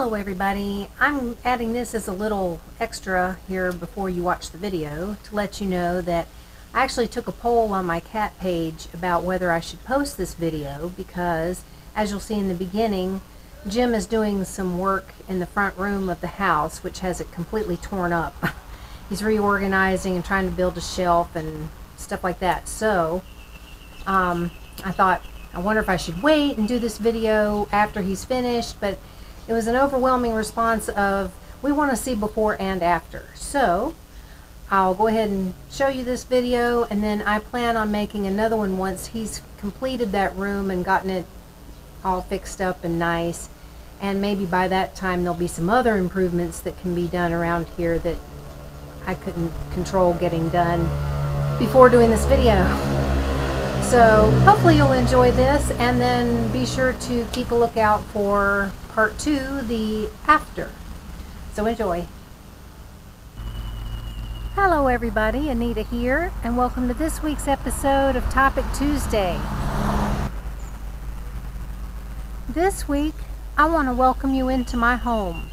Hello everybody, I'm adding this as a little extra here before you watch the video to let you know that I actually took a poll on my cat page about whether I should post this video because, as you'll see in the beginning, Jim is doing some work in the front room of the house which has it completely torn up. He's reorganizing and trying to build a shelf and stuff like that. So I thought, I wonder if I should wait and do this video after he's finished, but it was an overwhelming response of, we want to see before and after. So I'll go ahead and show you this video, and then I plan on making another one once he's completed that room and gotten it all fixed up and nice. And maybe by that time there'll be some other improvements that can be done around here that I couldn't control getting done before doing this video. So hopefully you'll enjoy this, and then be sure to keep a lookout for part 2, the after. So enjoy. Hello everybody, Anita here, and welcome to this week's episode of Topic Tuesday. This week I want to welcome you into my home.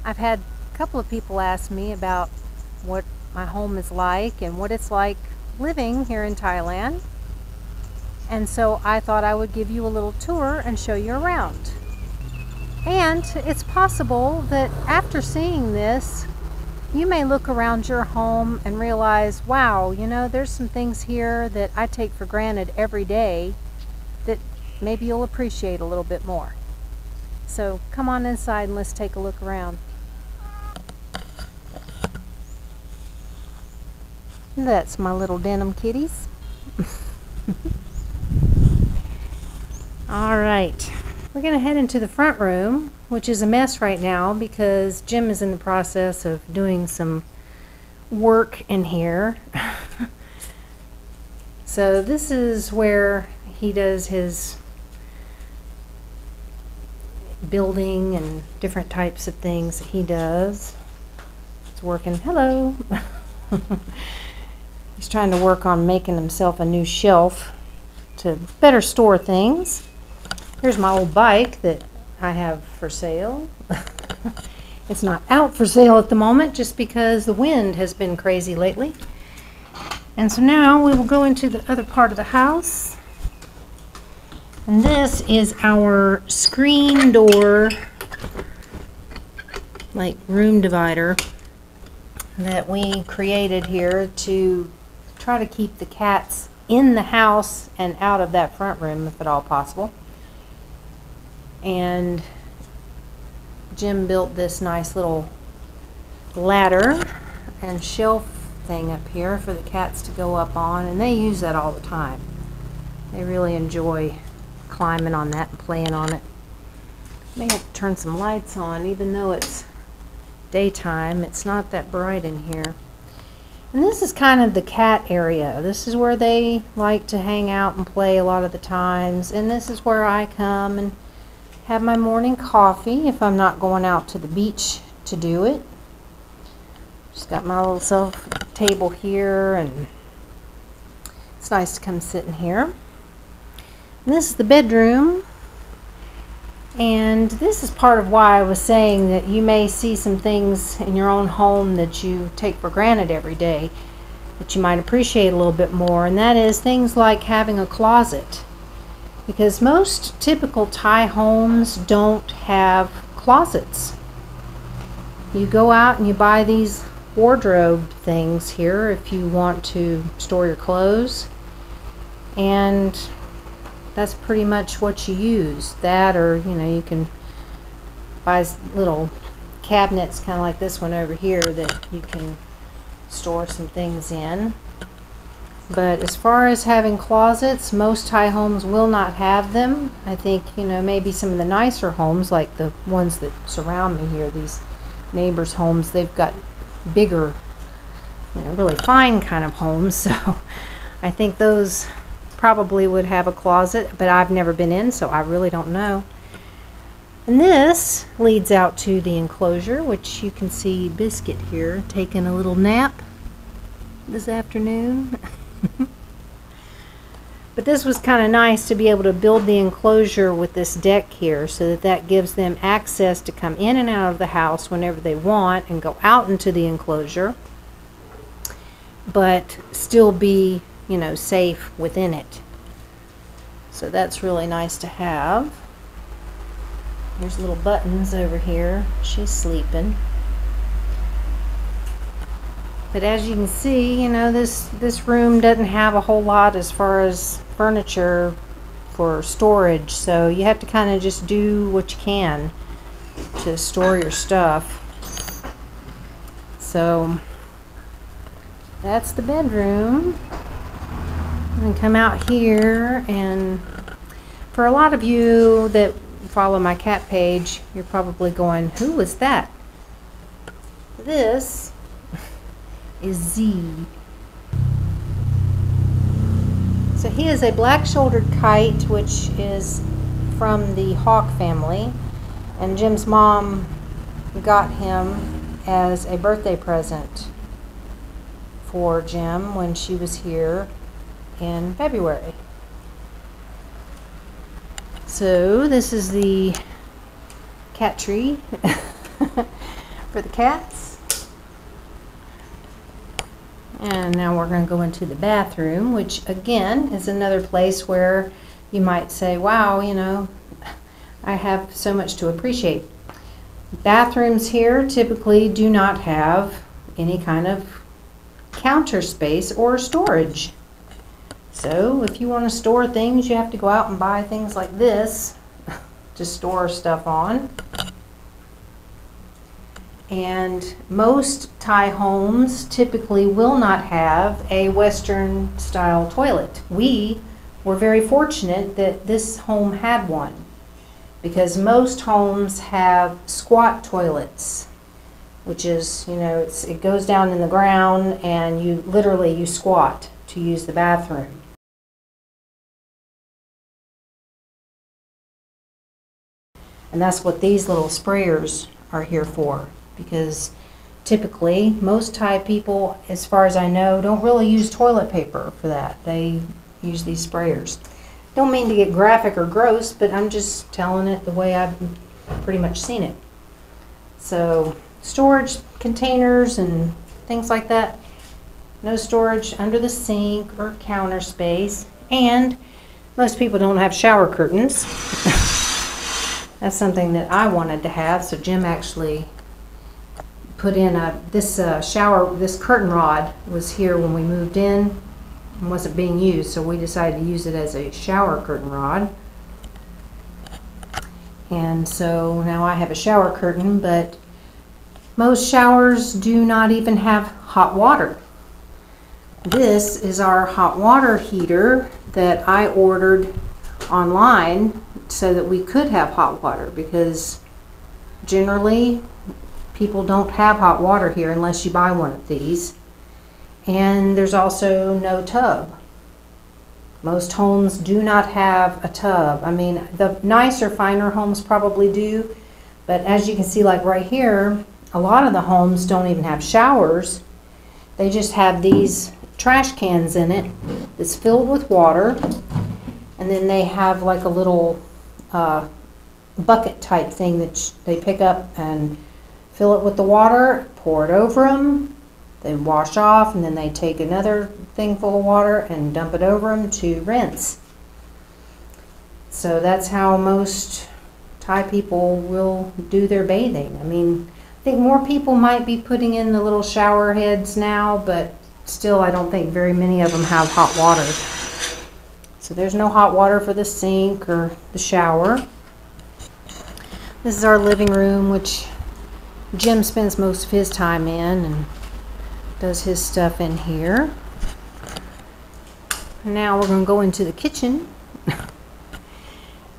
I've had a couple of people ask me about what my home is like and what it's like living here in Thailand. And so I thought I would give you a little tour and show you around. And it's possible that after seeing this, you may look around your home and realize, wow, you know, there's some things here that I take for granted every day that maybe you'll appreciate a little bit more. So come on inside and let's take a look around. That's my little denim kitties. Alright, we're going to head into the front room, which is a mess right now because Jim is in the process of doing some work in here. So this is where he does his building and different types of things that he does. It's working. Hello! He's trying to work on making himself a new shelf to better store things. Here's my old bike that I have for sale. It's not out for sale at the moment just because the wind has been crazy lately. And so now we will go into the other part of the house. And this is our screen door, like room divider, that we created here to try to keep the cats in the house and out of that front room if at all possible. And Jim built this nice little ladder and shelf thing up here for the cats to go up on, and they use that all the time. They really enjoy climbing on that and playing on it. May have to turn some lights on, even though it's daytime. It's not that bright in here. And this is kind of the cat area. This is where they like to hang out and play a lot of the times, and this is where I come and have my morning coffee if I'm not going out to the beach to do it. Just got my little self table here, and it's nice to come sit in here. And this is the bedroom, and this is part of why I was saying that you may see some things in your own home that you take for granted every day that you might appreciate a little bit more, and that is things like having a closet. Because most typical Thai homes don't have closets. You go out and you buy these wardrobe things here if you want to store your clothes, and that's pretty much what you use. That, or you know, you can buy little cabinets kind of like this one over here that you can store some things in. But as far as having closets, most Thai homes will not have them. I think, you know, maybe some of the nicer homes, like the ones that surround me here, these neighbors' homes, they've got bigger, you know, really fine kind of homes. So I think those probably would have a closet, but I've never been in, so I really don't know. And this leads out to the enclosure, which you can see Biscuit here taking a little nap this afternoon. But this was kind of nice to be able to build the enclosure with this deck here, so that that gives them access to come in and out of the house whenever they want and go out into the enclosure, but still be, you know, safe within it. So that's really nice to have. There's little Buttons over here. She's sleeping. But as you can see, you know, this room doesn't have a whole lot as far as furniture for storage, so you have to kind of just do what you can to store your stuff. So that's the bedroom. And come out here, and for a lot of you that follow my cat page, you're probably going, who is that? This is Z. So he is a black-shouldered kite, which is from the hawk family, and Jim's mom got him as a birthday present for Jim when she was here in February. So this is the cat tree for the cats. And now we're going to go into the bathroom, which again is another place where you might say, wow, you know, I have so much to appreciate. Bathrooms here typically do not have any kind of counter space or storage. So if you want to store things, you have to go out and buy things like this to store stuff on. And most Thai homes typically will not have a Western style toilet. We were very fortunate that this home had one, because most homes have squat toilets, which is, you know, it goes down in the ground and you literally squat to use the bathroom. And that's what these little sprayers are here for, because typically most Thai people, as far as I know, don't really use toilet paper for that. They use these sprayers. Don't mean to get graphic or gross, but I'm just telling it the way I've pretty much seen it. So storage containers and things like that. No storage under the sink or counter space. And most people don't have shower curtains. That's something that I wanted to have, so Jim actually put in this curtain rod was here when we moved in and wasn't being used, so we decided to use it as a shower curtain rod. And so now I have a shower curtain, but most showers do not even have hot water. This is our hot water heater that I ordered online so that we could have hot water, because generally people don't have hot water here unless you buy one of these. And there's also no tub. Most homes do not have a tub. I mean, the nicer, finer homes probably do, but as you can see, like right here, a lot of the homes don't even have showers. They just have these trash cans in it that's filled with water, and then they have like a little bucket type thing that they pick up and fill it with the water, pour it over them, they wash off, and then they take another thing full of water and dump it over them to rinse. So that's how most Thai people will do their bathing. I mean, I think more people might be putting in the little shower heads now, but still I don't think very many of them have hot water. So there's no hot water for the sink or the shower. This is our living room, which Jim spends most of his time in and does his stuff in here. Now we're going to go into the kitchen,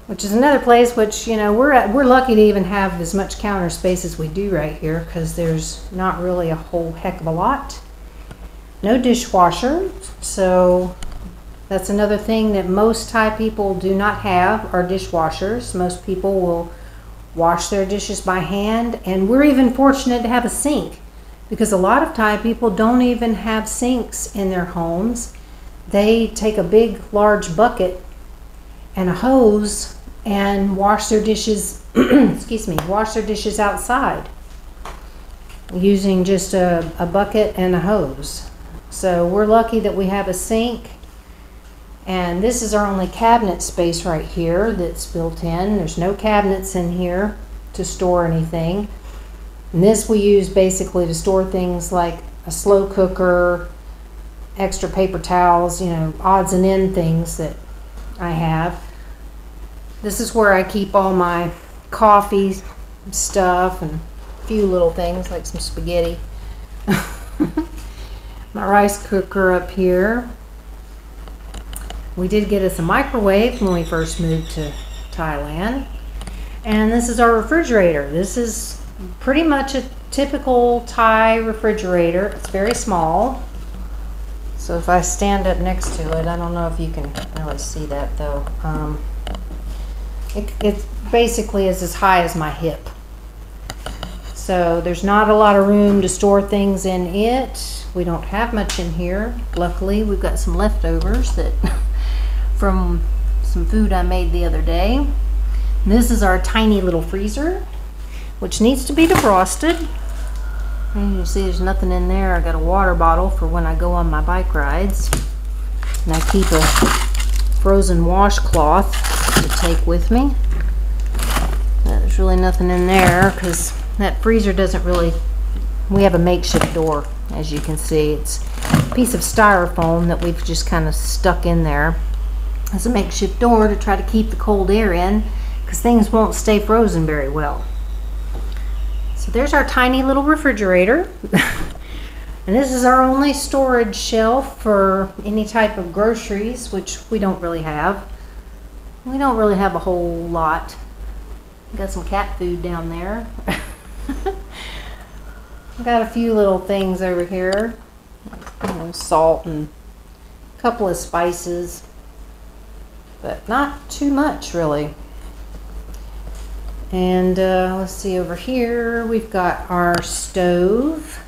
which is another place which, you know, we're lucky to even have as much counter space as we do right here, because there's not really a whole heck of a lot. No dishwasher, so that's another thing that most Thai people do not have, are dishwashers. Most people will wash their dishes by hand, and we're even fortunate to have a sink, because a lot of Thai people don't even have sinks in their homes. they take a big, large bucket and a hose and wash their dishes, excuse me, wash their dishes outside using just a bucket and a hose. So we're lucky that we have a sink, and this is our only cabinet space right here that's built in. There's no cabinets in here to store anything. And this we use basically to store things like a slow cooker, extra paper towels, you know, odds and end things that I have. This is where I keep all my coffee stuff and a few little things like some spaghetti. My rice cooker up here. We did get us a microwave when we first moved to Thailand. And this is our refrigerator. This is pretty much a typical Thai refrigerator. It's very small. So if I stand up next to it, I don't know if you can really see that though. It basically is as high as my hip. So there's not a lot of room to store things in it. We don't have much in here. Luckily, we've got some leftovers that from some food I made the other day. This is our tiny little freezer, which needs to be defrosted. And you see there's nothing in there. I got a water bottle for when I go on my bike rides. And I keep a frozen washcloth to take with me. There's really nothing in there because that freezer doesn't really, we have a makeshift door, as you can see. It's a piece of styrofoam that we've just kind of stuck in there as a makeshift door to try to keep the cold air in, because things won't stay frozen very well. So there's our tiny little refrigerator. And this is our only storage shelf for any type of groceries, which we don't really have. We don't really have a whole lot. Got some cat food down there. Got a few little things over here. You know, salt and a couple of spices. But not too much really. And let's see, over here we've got our stove.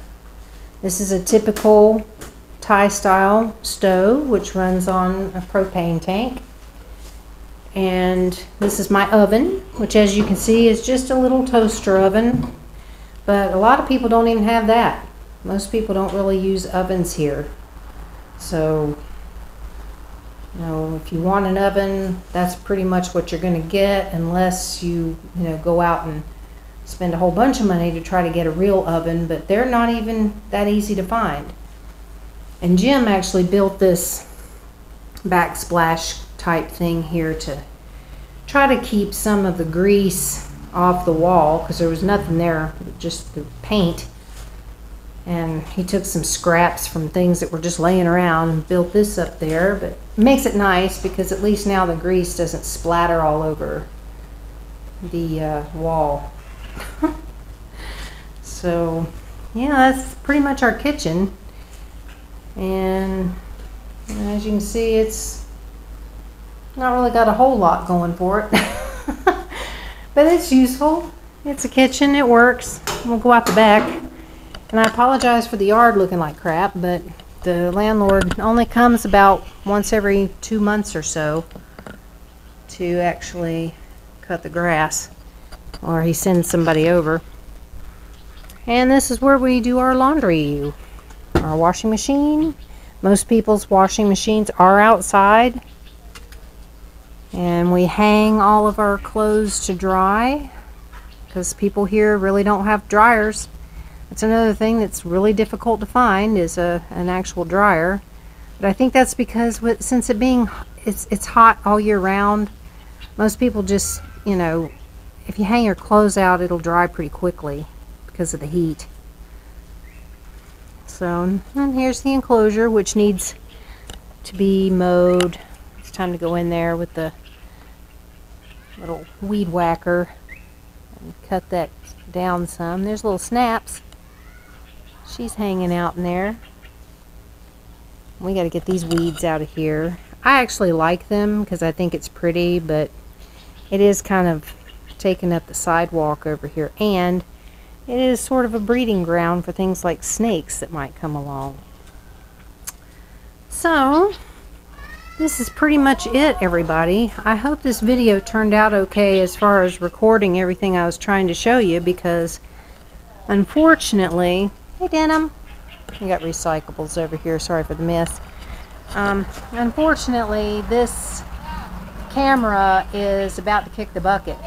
This is a typical Thai style stove which runs on a propane tank. And this is my oven, which as you can see is just a little toaster oven. But a lot of people don't even have that. Most people don't really use ovens here. So, you know, if you want an oven, that's pretty much what you're going to get, unless you go out and spend a whole bunch of money to try to get a real oven, but they're not even that easy to find. And Jim actually built this backsplash type thing here to try to keep some of the grease off the wall, because there was nothing there, just the paint. And he took some scraps from things that were just laying around and built this up there. But it makes it nice because at least now the grease doesn't splatter all over the wall. So yeah, that's pretty much our kitchen. And as you can see, it's not really got a whole lot going for it. But it's useful. It's a kitchen, it works. We'll go out the back. And I apologize for the yard looking like crap, but the landlord only comes about once every 2 months or so to actually cut the grass, or he sends somebody over. And this is where we do our laundry, our washing machine. Most people's washing machines are outside, and we hang all of our clothes to dry because people here really don't have dryers. That's another thing that's really difficult to find, is an actual dryer. But I think that's because since it's hot all year round, most people just, if you hang your clothes out, it'll dry pretty quickly because of the heat. So, and here's the enclosure, which needs to be mowed. It's time to go in there with the little weed whacker and cut that down some. There's little Snaps. She's hanging out in there. We got to get these weeds out of here. I actually like them because I think it's pretty, but it is kind of taking up the sidewalk over here, and it is sort of a breeding ground for things like snakes that might come along. So this is pretty much it, everybody. I hope this video turned out okay as far as recording everything I was trying to show you, because unfortunately, hey Denim, we got recyclables over here, sorry for the mess. Unfortunately, this camera is about to kick the bucket.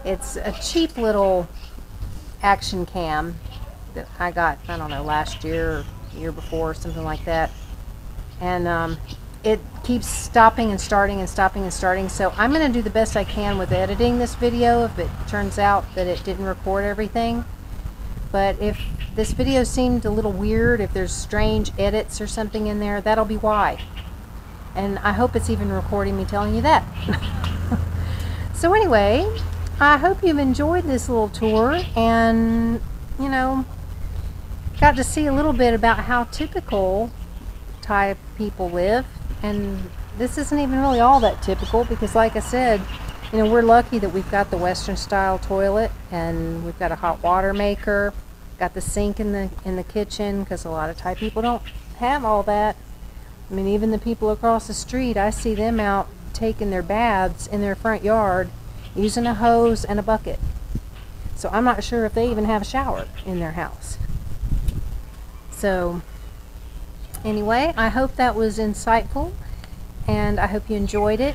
It's a cheap little action cam that I got, I don't know, last year or year before, something like that. And it keeps stopping and starting and stopping and starting. So I'm going to do the best I can with editing this video if it turns out that it didn't record everything. But if this video seemed a little weird, if there's strange edits or something in there, that'll be why. And I hope it's even recording me telling you that. So anyway, I hope you've enjoyed this little tour and, you know, got to see a little bit about how typical Thai people live. And this isn't even really all that typical, because like I said, you know, we're lucky that we've got the Western style toilet, and we've got a hot water maker, got the sink in the kitchen, because a lot of Thai people don't have all that. I mean, even the people across the street, I see them out taking their baths in their front yard using a hose and a bucket. So I'm not sure if they even have a shower in their house. So anyway, I hope that was insightful, and I hope you enjoyed it.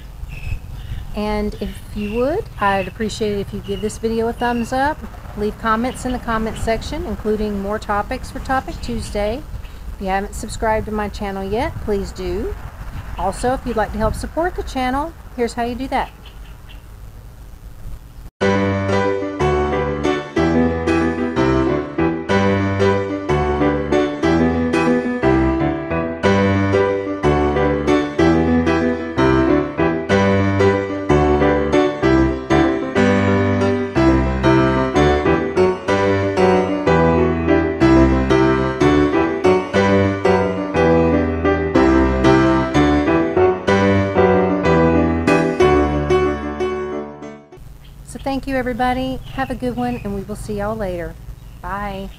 And if you would, I'd appreciate it if you give this video a thumbs up. Leave comments in the comment section, including more topics for Topic Tuesday. If you haven't subscribed to my channel yet, please do. Also, if you'd like to help support the channel, here's how you do that. So thank you, everybody. Have a good one, and we will see y'all later. Bye.